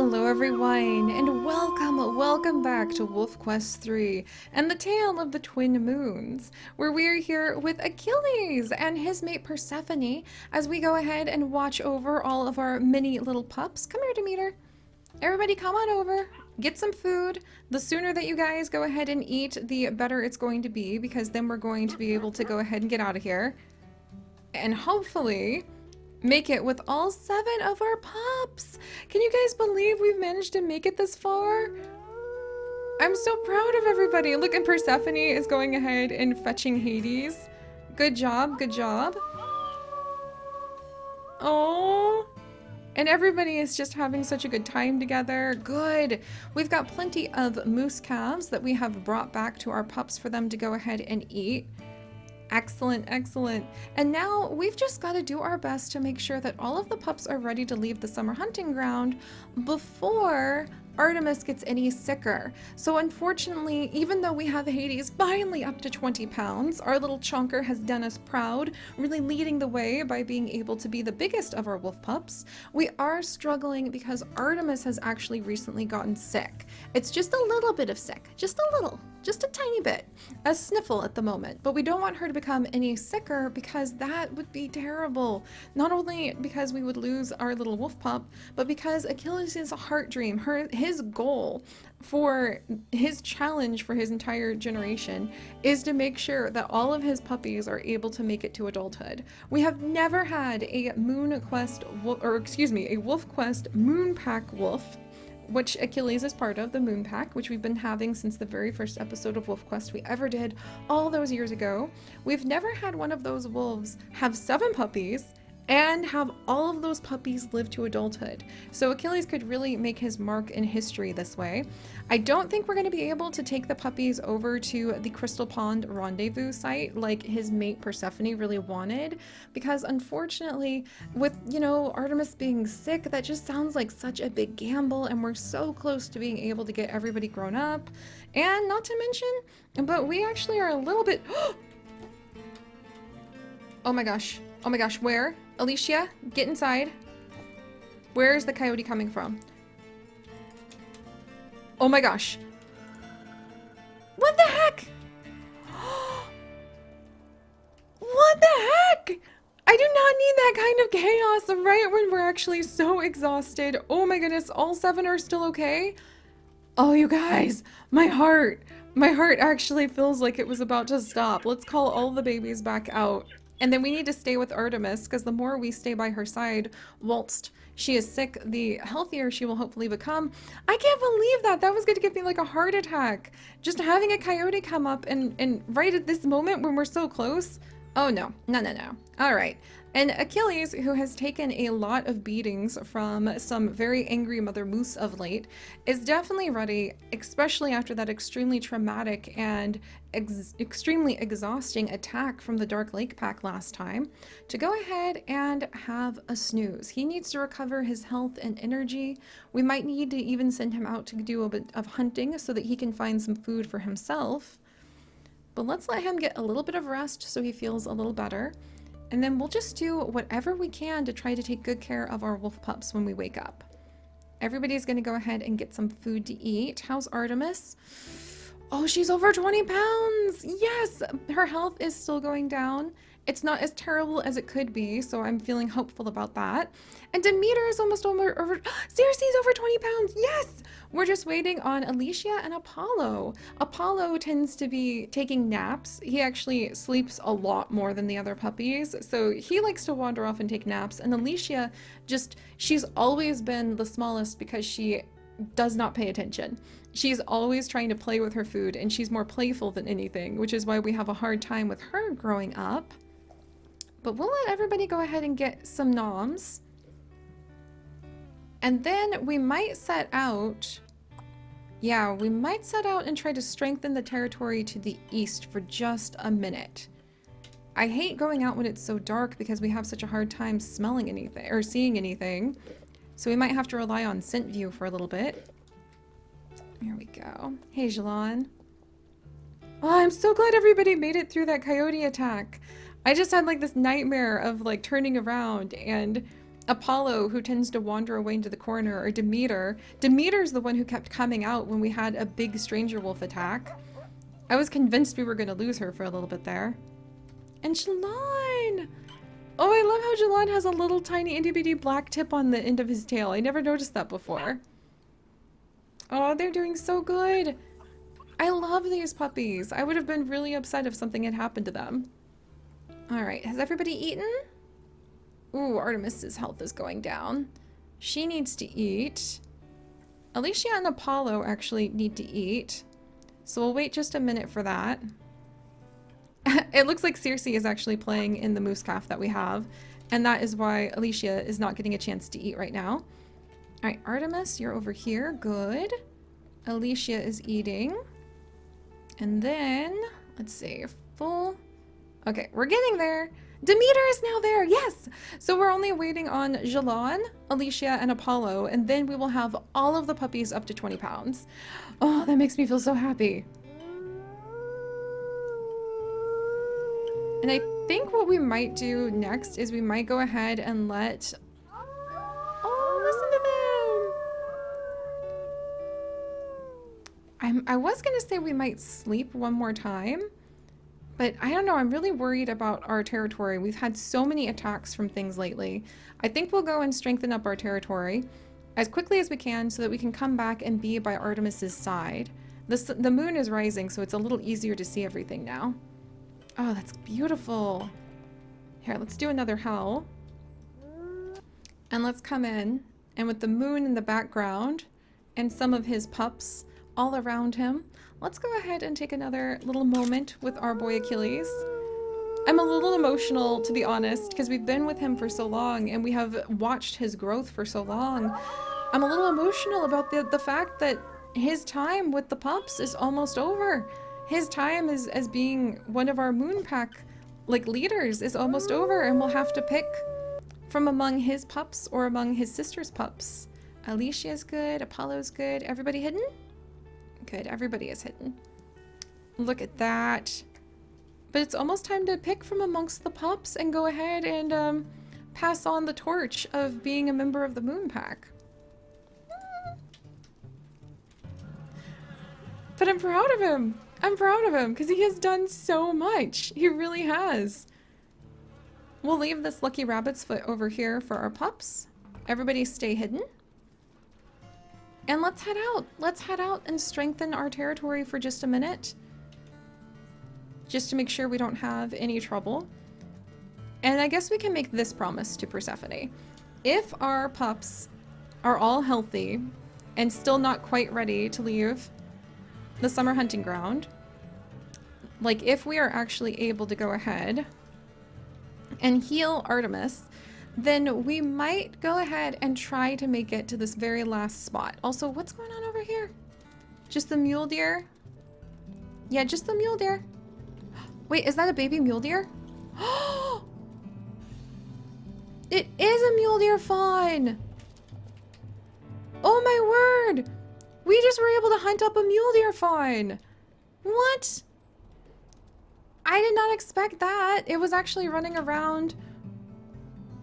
Hello everyone, and welcome back to Wolf Quest 3 and the Tale of the Twin Moons, where we are here with Achilles and his mate Persephone as we go ahead and watch over all of our mini little pups. Come here, Demeter. Everybody come on over, get some food. The sooner that you guys go ahead and eat, the better it's going to be, because then we're going to be able to go ahead and get out of here. And hopefully make it with all 7 of our pups. Can you guys believe we've managed to make it this far? I'm so proud of everybody. Look, and Persephone is going ahead and fetching Hades. Good job, good job. Oh, and everybody is just having such a good time together. Good. We've got plenty of moose calves that we have brought back to our pups for them to go ahead and eat. Excellent, excellent. And now we've just got to do our best to make sure that all of the pups are ready to leave the summer hunting ground before Artemis gets any sicker. So unfortunately, even though we have Hades finally up to 20 pounds, our little chonker has done us proud, really leading the way by being able to be the biggest of our wolf pups. We are struggling because Artemis has actually recently gotten sick. It's just a little bit of sick, just a little. Just a tiny bit, a sniffle at the moment, but we don't want her to become any sicker because that would be terrible. Not only because we would lose our little wolf pup, but because Achilles' heart dream, his goal for his challenge for his entire generation is to make sure that all of his puppies are able to make it to adulthood. We have never had a a Wolf Quest Moon Pack wolf, which Achilles is part of, the Moon Pack, which we've been having since the very first episode of Wolf Quest we ever did all those years ago. We've never had one of those wolves have 7 puppies and have all of those puppies live to adulthood. So Achilles could really make his mark in history this way. I don't think we're going to be able to take the puppies over to the Crystal Pond rendezvous site like his mate Persephone really wanted, because unfortunately, with, you know, Artemis being sick, that just sounds like such a big gamble, and we're so close to being able to get everybody grown up. And not to mention, but we actually are a little bit... Oh my gosh, where? Alicia, get inside. Where is the coyote coming from? Oh my gosh. What the heck? What the heck? I do not need that kind of chaos right when we're actually so exhausted. Oh my goodness, all 7 are still okay? Oh, you guys, my heart actually feels like it was about to stop. Let's call all the babies back out. And then we need to stay with Artemis, because the more we stay by her side whilst she is sick, the healthier she will hopefully become. I can't believe that. That was going to give me like a heart attack. Just having a coyote come up and right at this moment when we're so close. Oh no. All right. And Achilles, who has taken a lot of beatings from some very angry mother moose of late, is definitely ready, especially after that extremely traumatic and extremely exhausting attack from the Dark Lake Pack last time, to go ahead and have a snooze. He needs to recover his health and energy. We might need to even send him out to do a bit of hunting so that he can find some food for himself. But let's let him get a little bit of rest so he feels a little better. And then we'll just do whatever we can to try to take good care of our wolf pups when we wake up. Everybody's going to go ahead and get some food to eat. How's Artemis? Oh, she's over 20 pounds. Yes, her health is still going down. It's not as terrible as it could be, so I'm feeling hopeful about that. And Demeter is almost over Circe's over 20 pounds. Yes! We're just waiting on Alicia and Apollo. Apollo tends to be taking naps. He actually sleeps a lot more than the other puppies, so he likes to wander off and take naps. And Alicia, she's always been the smallest because she does not pay attention. She's always trying to play with her food, and she's more playful than anything, which is why we have a hard time with her growing up. But we'll let everybody go ahead and get some noms. And then we might set out... Yeah, we might set out and try to strengthen the territory to the east for just a minute. I hate going out when it's so dark because we have such a hard time smelling anything or seeing anything. So we might have to rely on scent view for a little bit. Here we go. Hey, Jalon. Oh, I'm so glad everybody made it through that coyote attack. I just had like this nightmare of like turning around and Apollo, who tends to wander away into the corner, or Demeter. Demeter's the one who kept coming out when we had a big stranger wolf attack. I was convinced we were going to lose her for a little bit there. And Shalon! Oh, I love how Jalon has a little tiny itty bitty black tip on the end of his tail. I never noticed that before. Oh, they're doing so good. I love these puppies. I would have been really upset if something had happened to them. All right, has everybody eaten? Ooh, Artemis's health is going down. She needs to eat. Alicia and Apollo actually need to eat. So we'll wait just a minute for that. It looks like Circe is actually playing in the moose calf that we have. And that is why Alicia is not getting a chance to eat right now. All right, Artemis, you're over here. Good. Alicia is eating. And then, let's see, full. Okay, we're getting there. Demeter is now there, yes! So we're only waiting on Jalon, Alicia, and Apollo, and then we will have all of the puppies up to 20 pounds. Oh, that makes me feel so happy. And I think what we might do next is we might go ahead and let... Oh, listen to them! I was gonna say we might sleep one more time. But I don't know, I'm really worried about our territory. We've had so many attacks from things lately. I think we'll go and strengthen up our territory as quickly as we can so that we can come back and be by Artemis's side. The moon is rising, so it's a little easier to see everything now. Oh, that's beautiful. Here, let's do another howl. And let's come in, and with the moon in the background and some of his pups all around him, let's go ahead and take another little moment with our boy Achilles. I'm a little emotional, to be honest, because we've been with him for so long and we have watched his growth for so long. I'm a little emotional about the fact that his time with the pups is almost over. His time as being one of our moon pack leaders is almost over, and we'll have to pick from among his pups or among his sister's pups. Alicia's good, Apollo's good. Everybody hidden? Good, everybody is hidden. Look at that. But it's almost time to pick from amongst the pups and go ahead and pass on the torch of being a member of the Moon Pack. But I'm proud of him. I'm proud of him because he has done so much. He really has. We'll leave this lucky rabbit's foot over here for our pups. Everybody stay hidden. And let's head out. Let's head out and strengthen our territory for just a minute. Just to make sure we don't have any trouble. And I guess we can make this promise to Persephone. If our pups are all healthy and still not quite ready to leave the summer hunting ground, like if we are actually able to go ahead and heal Artemis, then we might go ahead and try to make it to this very last spot. Also, what's going on over here? Just the mule deer? Yeah, just the mule deer. Wait, is that a baby mule deer? It is a mule deer fawn! Oh my word! We just were able to hunt up a mule deer fawn! What? I did not expect that. It was actually running around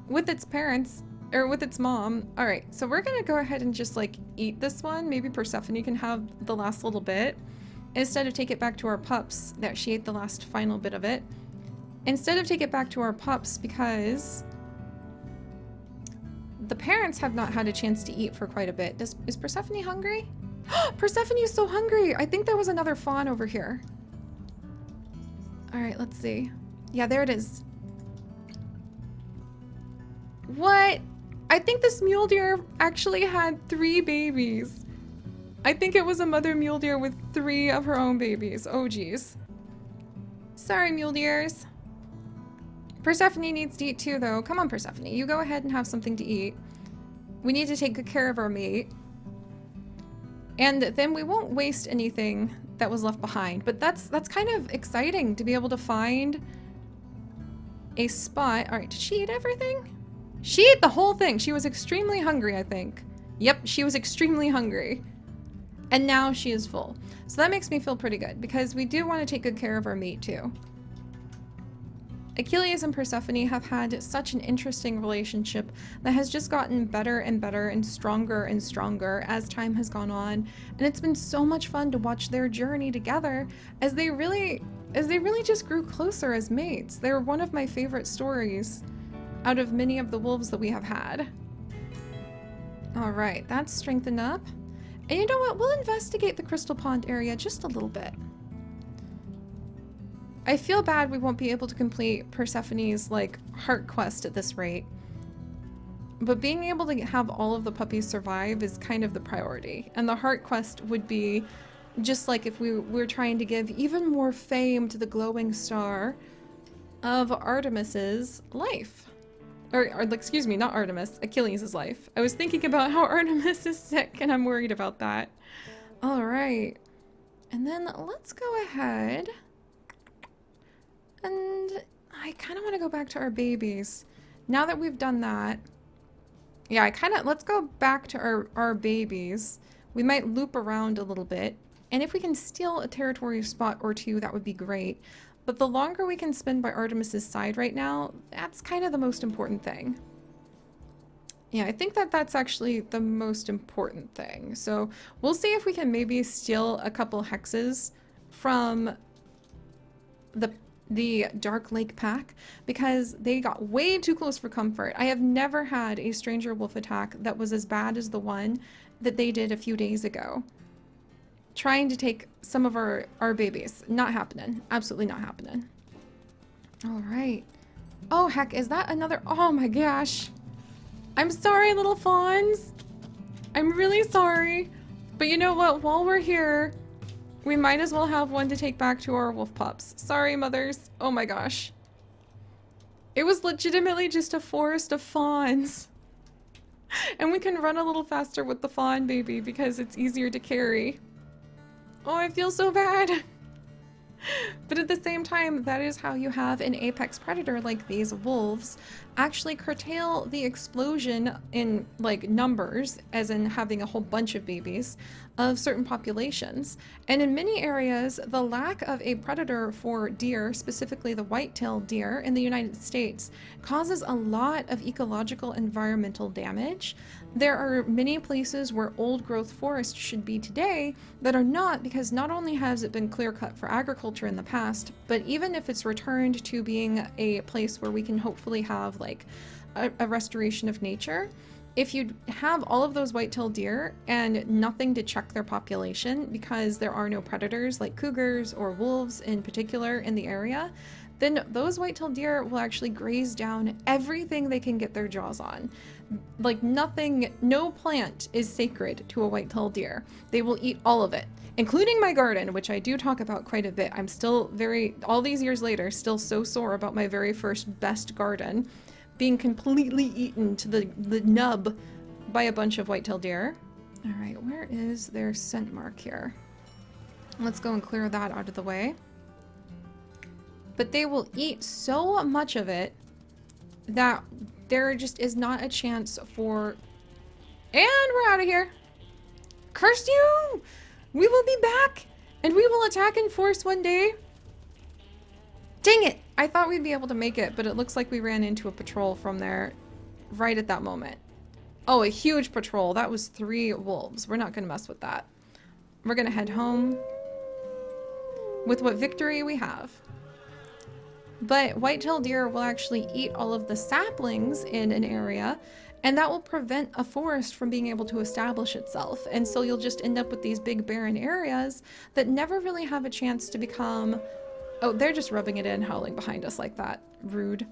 with its parents, or with its mom. All right, so we're gonna go ahead and just like eat this one. Maybe Persephone can have the last little bit instead of take it back to our pups that she ate the last final bit of it. Instead of take it back to our pups because the parents have not had a chance to eat for quite a bit. Is Persephone hungry? Persephone is so hungry. I think there was another fawn over here. All right, let's see. Yeah, there it is. What? I think this mule deer actually had 3 babies. I think it was a mother mule deer with 3 of her own babies. Oh, geez. Sorry, mule deers. Persephone needs to eat too, though. Come on, Persephone. You go ahead and have something to eat. We need to take good care of our mate. And then we won't waste anything that was left behind. But that's kind of exciting to be able to find a spot. All right, did she eat everything? She ate the whole thing. She was extremely hungry, I think. Yep, she was extremely hungry. And now she is full. So that makes me feel pretty good because we do want to take good care of our meat too. Achilles and Persephone have had such an interesting relationship that has just gotten better and better and stronger as time has gone on. And it's been so much fun to watch their journey together as they really just grew closer as mates. They're one of my favorite stories out of many of the wolves that we have had. All right, that's strengthened up. And you know what? We'll investigate the Crystal Pond area just a little bit. I feel bad we won't be able to complete Persephone's, like, heart quest at this rate. But being able to have all of the puppies survive is kind of the priority. And the heart quest would be just like if we were trying to give even more fame to the glowing star of Artemis's life. Or excuse me, not Artemis, Achilles' life. I was thinking about how Artemis is sick and I'm worried about that. All right. And then let's go ahead. And I kind of want to go back to our babies. Now that we've done that, yeah, let's go back to our babies. We might loop around a little bit. And if we can steal a territory spot or two, that would be great. But the longer we can spend by Artemis's side right now, that's kind of the most important thing. Yeah, I think that's actually the most important thing. So we'll see if we can maybe steal a couple hexes from the Dark Lake Pack, because they got way too close for comfort. I have never had a stranger wolf attack that was as bad as the one that they did a few days ago. Trying to take some of our babies. Not happening. Absolutely not happening. All right. Oh, heck, is that another? Oh my gosh. I'm sorry, little fawns. I'm really sorry. But you know what? While we're here, we might as well have one to take back to our wolf pups. Sorry, mothers. Oh my gosh. It was legitimately just a forest of fawns. And we can run a little faster with the fawn baby because it's easier to carry. Oh, I feel so bad. But at the same time, that is how you have an apex predator like these wolves actually curtail the explosion in, like, numbers, as in having a whole bunch of babies, of certain populations. And in many areas, the lack of a predator for deer, specifically the white-tailed deer in the United States, causes a lot of ecological environmental damage. There are many places where old-growth forests should be today that are not, because not only has it been clear-cut for agriculture in the past, but even if it's returned to being a place where we can hopefully have, like, a restoration of nature, if you have all of those white-tailed deer and nothing to check their population because there are no predators like cougars or wolves in particular in the area, then those white-tailed deer will actually graze down everything they can get their jaws on. Like, nothing, no plant is sacred to a white-tailed deer. They will eat all of it, including my garden, which I do talk about quite a bit. I'm still all these years later, still so sore about my very first best garden being completely eaten to the nub by a bunch of white-tailed deer. All right, where is their scent mark here? Let's go and clear that out of the way. But they will eat so much of it that there just is not a chance for... And we're out of here. Curse you! We will be back, and we will attack in force one day. Dang it! I thought we'd be able to make it, but it looks like we ran into a patrol from there right at that moment. Oh, a huge patrol. That was 3 wolves. We're not going to mess with that. We're going to head home with what victory we have. But white-tailed deer will actually eat all of the saplings in an area, and that will prevent a forest from being able to establish itself. And so you'll just end up with these big barren areas that never really have a chance to become... Oh, they're just rubbing it in, howling behind us like that. Rude.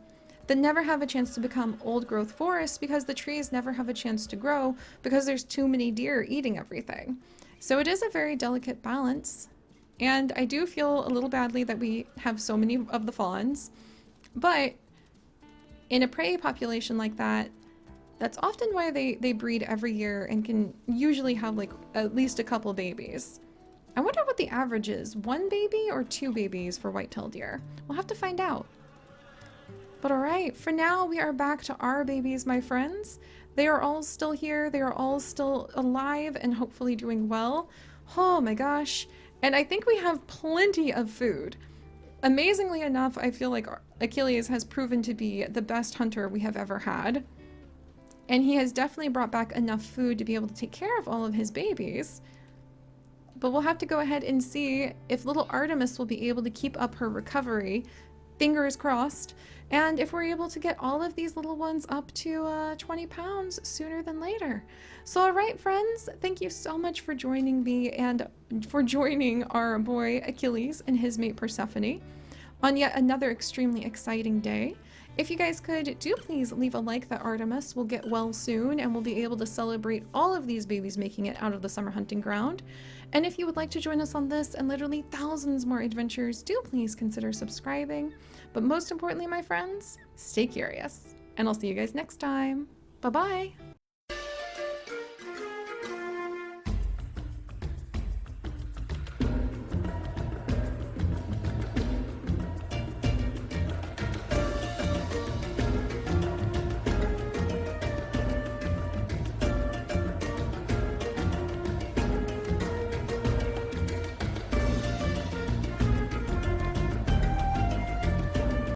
That never have a chance to become old-growth forests because the trees never have a chance to grow because there's too many deer eating everything. So it is a very delicate balance. And I do feel a little badly that we have so many of the fawns. But in a prey population like that, that's often why they breed every year and can usually have, like, at least a couple babies. I wonder what the average is. 1 baby or 2 babies for white-tailed deer? We'll have to find out. But alright, for now we are back to our babies, my friends. They are all still here. They are all still alive and hopefully doing well. Oh my gosh. And I think we have plenty of food. Amazingly enough, I feel like Achilles has proven to be the best hunter we have ever had. And he has definitely brought back enough food to be able to take care of all of his babies. But we'll have to go ahead and see if little Artemis will be able to keep up her recovery. Fingers crossed. And if we're able to get all of these little ones up to 20 pounds sooner than later. So, all right, friends, thank you so much for joining me and for joining our boy Achilles and his mate Persephone on yet another extremely exciting day. If you guys could, do please leave a like that Artemis will get well soon and we'll be able to celebrate all of these babies making it out of the summer hunting ground. And if you would like to join us on this and literally thousands more adventures, do please consider subscribing. But most importantly, my friends, stay curious. And I'll see you guys next time. Bye-bye.